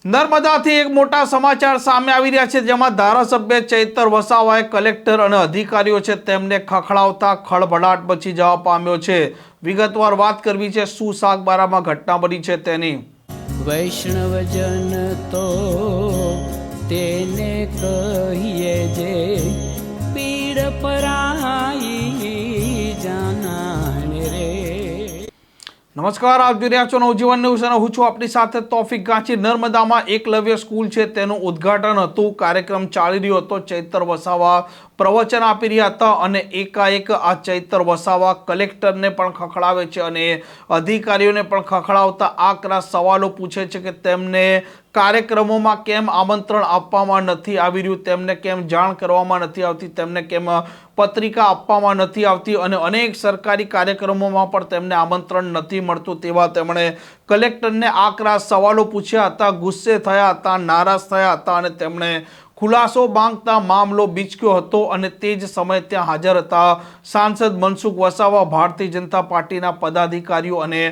નર્મદાથી એક મોટા સમાચાર સામે આવી રહ્યા છે, જેમાં ધારાસભ્ય ચૈતર વસાવાએ કલેક્ટર અને અધિકારીઓ છે તેમને ખખડાવતા ખળભળાટ મચી જવા પામ્યો છે। વિગતવાર વાત કરવી છે શું સાગબારામાં ઘટના બની છે તેની। વૈષ્ણવજન તો તેને કહીએ જે પીડ પરાઈ જાનાને રે। નમસ્કાર, આપ જોઈ રહ્યા છો નવજીવન ન્યૂઝ અને હું છું આપની સાથે તોફિક ગાંચી। નર્મદામાં એકલવ્ય સ્કૂલ છે તેનું ઉદ્ઘાટન હતું, કાર્યક્રમ ચાલી રહ્યો હતો। ચૈતર વસાવા પ્રવચન આપી રહ્યા હતા અને એકાએક આ ચૈતર વસાવા કલેક્ટરને પણ ખખડાવે છે અને અધિકારીઓને પણ ખખડાવતા આકરા સવાલો પૂછે છે કે તેમને કાર્યક્રમોમાં કેમ આમંત્રણ આપવામાં નથી આવી રહ્યું, તેમને કેમ જાણ કરવામાં નથી આવતી, તેમને કેમ પત્રિકા આપવામાં નથી આવતી અને અનેક સરકારી કાર્યક્રમોમાં પણ તેમને આમંત્રણ નથી મળતું। તેવા તેમણે કલેક્ટરને આકરા સવાલો પૂછ્યા હતા, ગુસ્સે થયા હતા, નારાજ થયા હતા અને તેમણે ખુલાસો માંગતા મામલો બીચક્યો હતો। અને તે જ સમયે ત્યાં હાજર હતા સાંસદ મનસુખ વસાવા, ભારતીય જનતા પાર્ટીના પદાધિકારીઓ અને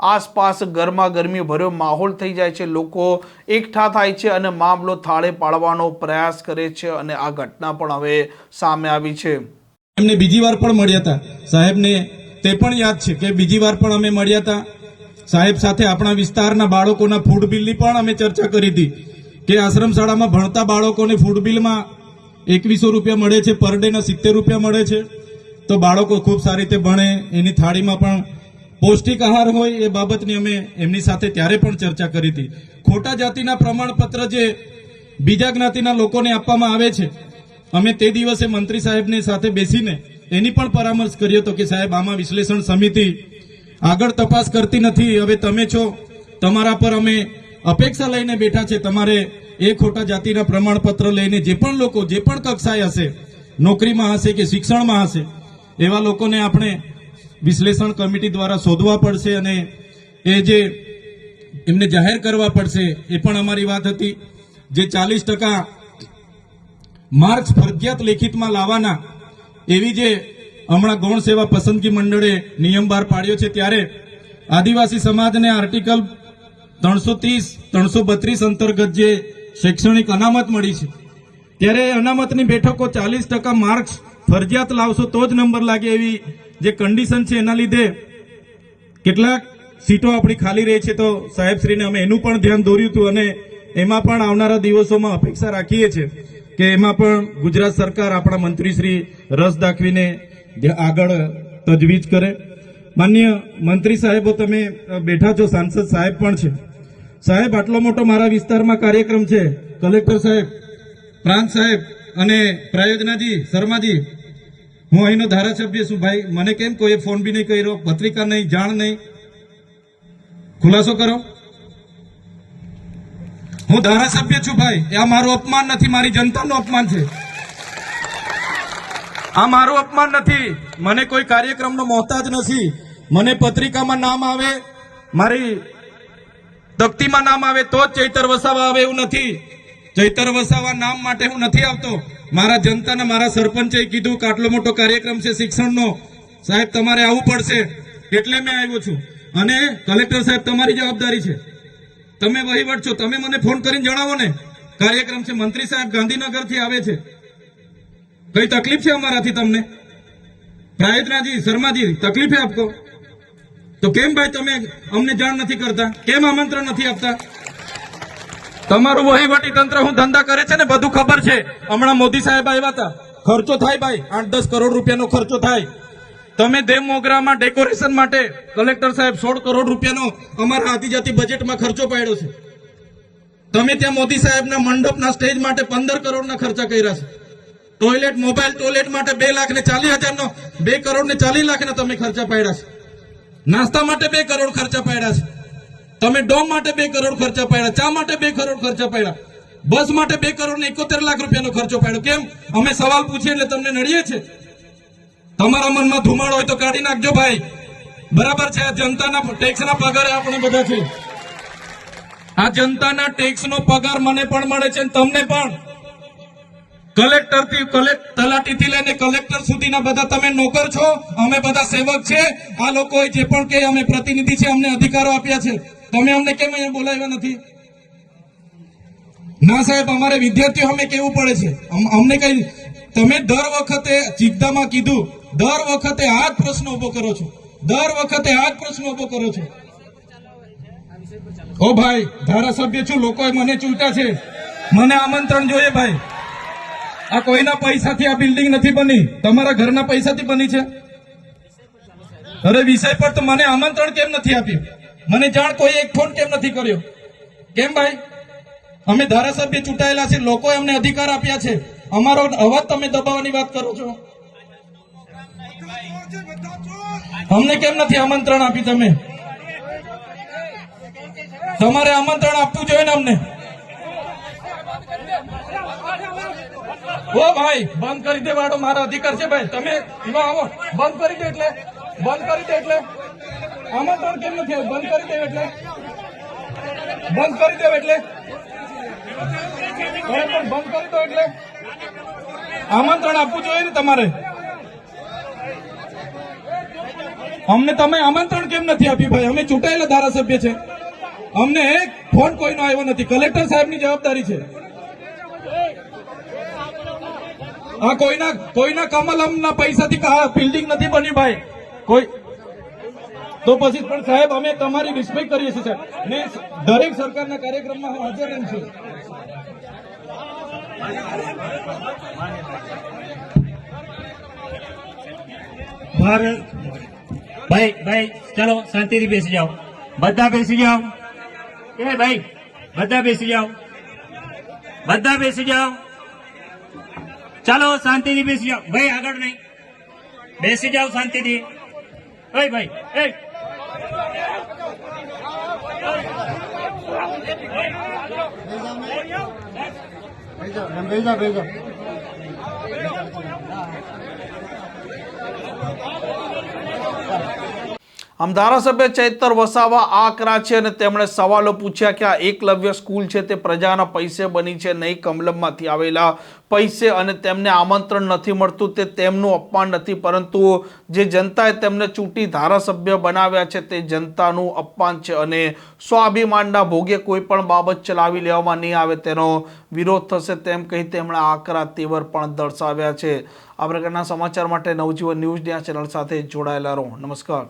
આસપાસ ગરમાગરમી ભર્યો માહોલ થઈ જાય છે। લોકો એકઠા થાય છે અને મામલો થાળે પાડવાનો પ્રયાસ કરે છે અને આ ઘટના પણ હવે સામે આવી છે। એમને બીજી વાર પણ મળ્યા હતા સાહેબને, તે પણ યાદ છે કે બીજી વાર પણ અમે મળ્યા હતા સાહેબ સાથે। આપણા વિસ્તારના બાળકોના ફૂડ બિલની પણ અમે ચર્ચા કરી હતી કે આશ્રમ શાળામાં ભણતા બાળકોને ફૂડ બિલમાં 2100 રૂપિયા મળે છે, પર ડે ના 70 રૂપિયા મળે છે, તો બાળકો ખૂબ સારી રીતે ભણે, એની થાળીમાં પણ પૌષ્ટિક આહાર હોય, એ બાબતની અમે એમની સાથે ત્યારે પણ ચર્ચા કરી હતી। ખોટા જાતિના પ્રમાણપત્ર જે બીજા જ્ઞાતિના લોકોને આપવામાં આવે છે, અમે તે દિવસે મંત્રી સાહેબને સાથે બેસીને એની પણ પરામર્શ કર્યો હતો કે સાહેબ આમાં વિશ્લેષણ સમિતિ આગળ તપાસ કરતી નથી, હવે તમે છો, તમારા પર અમે અપેક્ષા લઈને બેઠા છે, તમારે એ ખોટા જાતિના પ્રમાણપત્ર લઈને જે પણ લોકો જે પણ કક્ષાએ હશે, નોકરીમાં હશે કે શિક્ષણમાં હશે, એવા લોકોને આપણે વિશ્લેષણ કમિટી દ્વારા શોધવા પડશે અને એ જે એમને જાહેર કરવા પડશે, એ પણ અમારી વાત હતી। જે 40% માર્ક્સ ફરજિયાત લેખિતમાં લાવવાના એવી જે હમણાં ગૌણ સેવા પસંદગી મંડળે નિયમ બહાર પાડ્યો છે, ત્યારે આદિવાસી સમાજને આર્ટિકલ 330-332 અંતર્ગત જે શૈક્ષણિક અનામત મળી છે, ત્યારે અનામતની બેઠકો 40% માર્ક્સ ફરજિયાત લાવશો તો જ નંબર લાગે એવી જે કન્ડિશન છે, એના લીધે કેટલાક સીટો આપણી ખાલી રહી છે। તો સાહેબશ્રીને અમે એનું પણ ધ્યાન દોર્યું હતું અને એમાં પણ આવનારા દિવસોમાં અપેક્ષા રાખીએ છીએ કે એમાં પણ ગુજરાત સરકાર આપણા મંત્રીશ્રી રસ દાખવીને આગળ તજવીજ કરે। માન્ય મંત્રી સાહેબો, તમે બેઠા છો, સાંસદ સાહેબ પણ છે સાહેબ, આટલો મોટો મારા વિસ્તારમાં કાર્યક્રમ છે, કલેક્ટર સાહેબ, પ્રાંત સાહેબ અને પ્રાયોજનાજી, શર્માજી, હું અહીંનો ધારાસભ્ય છું ભાઈ, મને કેમ કોઈ ફોન બી નહીં કર્યો, પત્રિકા નહીં, જાણ નહીં, ખુલાસો કરો। હું ધારાસભ્ય છું ભાઈ, આ મારું અપમાન નથી, મારી જનતાનું અપમાન છે, આ મારું અપમાન નથી, મને કોઈ કાર્યક્રમનો મોહતાજ નથી, મને પત્રિકામાં નામ આવે, મારી તકતીમાં નામ આવે તો જ ચૈતર વસાવા આવે એવું નથી। ચૈતર વસાવા નામ માટે હું નથી આવતો, મારા જનતાને મારા સરપંચે કીધું કે આટલો મોટો કાર્યક્રમ છે શિક્ષણનો, સાહેબ તમારે આવવું પડશે, એટલે મેં આવ્યો છું। અને કલેક્ટર સાહેબ, તમારી જવાબદારી છે, તમે વહીવટ છો, તમે મને ફોન કરીને જણાવો ને કાર્યક્રમ છે, મંત્રી સાહેબ ગાંધીનગરથી આવે છે, કઈ તકલીફ છે અમારાથી તમને? પ્રાયોજનાજી, શર્માજી, તકલીફ है आपको? તો કેમ ભાઈ તમે અમને જાણ નથી કરતા, કેમ આમંત્રણ નથી આપતા? તમારું વહીવટી તંત્ર હું ધંધા કરે છે ને બધું ખબર છે। હમણાં મોદી સાહેબ આવ્યા હતા, ખર્ચો થાય ભાઈ, 8-10 કરોડ રૂપિયાનો ખર્ચો થાય। તમે દેવ મોગરામાં ડેકોરેશન માટે કલેક્ટર સાહેબ 16 કરોડ રૂપિયાનો અમારા આદિજાતિ બજેટમાં ખર્ચો પાડ્યો છે। તમે ત્યાં મોદી સાહેબના મંડપના સ્ટેજ માટે 15 કરોડના ખર્ચા કર્યા છે। ટોયલેટ, મોબાઈલ ટોયલેટ માટે 2,40,000નો 2 કરોડ ને 40 લાખના તમે ખર્ચા પાડ્યા છે। નાસ્તા માટે 2 કરોડ ખર્ચા પાડ્યા છે તમે, ડોમ માટે 2 કરોડ ખર્ચા પાડ્યા, ચા માટે 2 કરોડ ખર્ચા પાડ્યા, બસ માટે 2 કરોડ ને 71 લાખ રૂપિયાનો ખર્ચો પાડ્યો। કેમ? અમે સવાલ પૂછીએ એટલે તમને નડીએ છે? તમારા મનમાં ધુમાડો હોય તો કાઢી નાખજો ભાઈ, બરાબર છે? આ જનતાના ટેક્સના પગારે આપણે બધા છે, આ જનતાના ટેક્સનો પગાર મને પણ મળે છે, તમને પણ। કલેક્ટરથી તલાટીથી લઈને કલેક્ટર સુધીના બધા તમે નોકર છો, અમે બધા સેવક છે। આ લોકોએ જે પણ કે અમે પ્રતિનિધિ છે, અમને અધિકારો આપ્યા છે, તમે અમને કેમ અહીંયા બોલાવ્યા નથી? ના સાહેબ, અમારે વિદ્યાર્થીઓ અમે કેવું પડે છે. અમને કઈ તમે દર વખતે ચિકદામાં કીધું, દર વખતે આ જ પ્રશ્ન ઉભો કરો છો, દર વખતે આ જ પ્રશ્ન ઉભો કરો છો. ઓ ભાઈ, ધારાસભ્ય છું, લોકોએ મને ચૂંટ્યા છે, મને આમંત્રણ જોઈએ ભાઈ. આ કોઈના પૈસાથી આ બિલ્ડિંગ નથી બની, તમારા ઘરના પૈસાથી બની છે. અરે વિષય પર તો મને આમંત્રણ કેમ નથી આપ્યું? મને જાણ કોઈ એક ફોન કેમ નથી કર્યો? કેમ ભાઈ? અમે ધારાસભ્ય ચૂંટાયેલા છે, લોકોએ અમને અધિકાર આપ્યા છે, અમારો અવાજ તમે દબાવવાની વાત કરો છો. અમને કેમ નથી આમંત્રણ આપ્યું? તમે તમારે આમંત્રણ આપવું જોઈએ ને અમને. ઓ ભાઈ, બંધ કરી દેવાડો, મારા અધિકાર છે ભાઈ. તમે આવો, બંધ કરી દે એટલે આમંત્રણ કેમ નથી આવ્યું? બંધ કરી દે એટલે બંધ કરી દો એટલે આમંત્રણ આપવું જોઈએ ને તમારે. અમને તમે આમંત્રણ કેમ નથી આપ્યું ભાઈ? અમે ચૂંટાયેલા ધારાસભ્ય છે, અમને એક ફોન કોઈનો આવ્યો નથી. કલેક્ટર સાહેબની જવાબદારી છે. આ કોઈના કમલમના પૈસાથી બિલ્ડિંગ નથી બની ભાઈ. કોઈ તો પછી પણ સાહેબ, અમે તમારી રિસ્પેક્ટ કરીએ છીએ સાહેબ, ને દરેક સરકારના કાર્યક્રમમાં હું હાજર રહું છું. ભાઈ ચલો શાંતિથી બેસી જાઓ, બધા બેસી જાઓ. એ ભાઈ, બધા બેસી જાઓ, બધા બેસી જાઓ. ચાલો શાંતિથી બેસી જાઓ ભાઈ, આગળ નહીં, બેસી જાઓ શાંતિથી. ભાઈ ભાઈ એ આમ ધારાસભ્ય ચૈતર વસાવા આકરા છે અને તેમણે સવાલો પૂછ્યા કે આ એકલવ્ય સ્કૂલ છે તે પ્રજાના પૈસે બની છે, નહીં કમલમમાંથી આવેલા પૈસે, અને તેમને આમંત્રણ નથી મળતું તે તેમનું અપમાન નથી, પરંતુ જે જનતાએ તેમને ચૂંટી ધારાસભ્ય બનાવ્યા છે તે જનતાનું અપમાન છે, અને સ્વાભિમાનના ભોગે કોઈ પણ બાબત ચલાવી લેવામાં નહીં આવે તેનો વિરોધ થશે, તેમ કહી તેમણે આકરા તેવર પણ દર્શાવ્યા છે. આ પ્રકારના સમાચાર માટે નવજીવન ન્યૂઝની આ ચેનલ સાથે જોડાયેલા રહો. નમસ્કાર.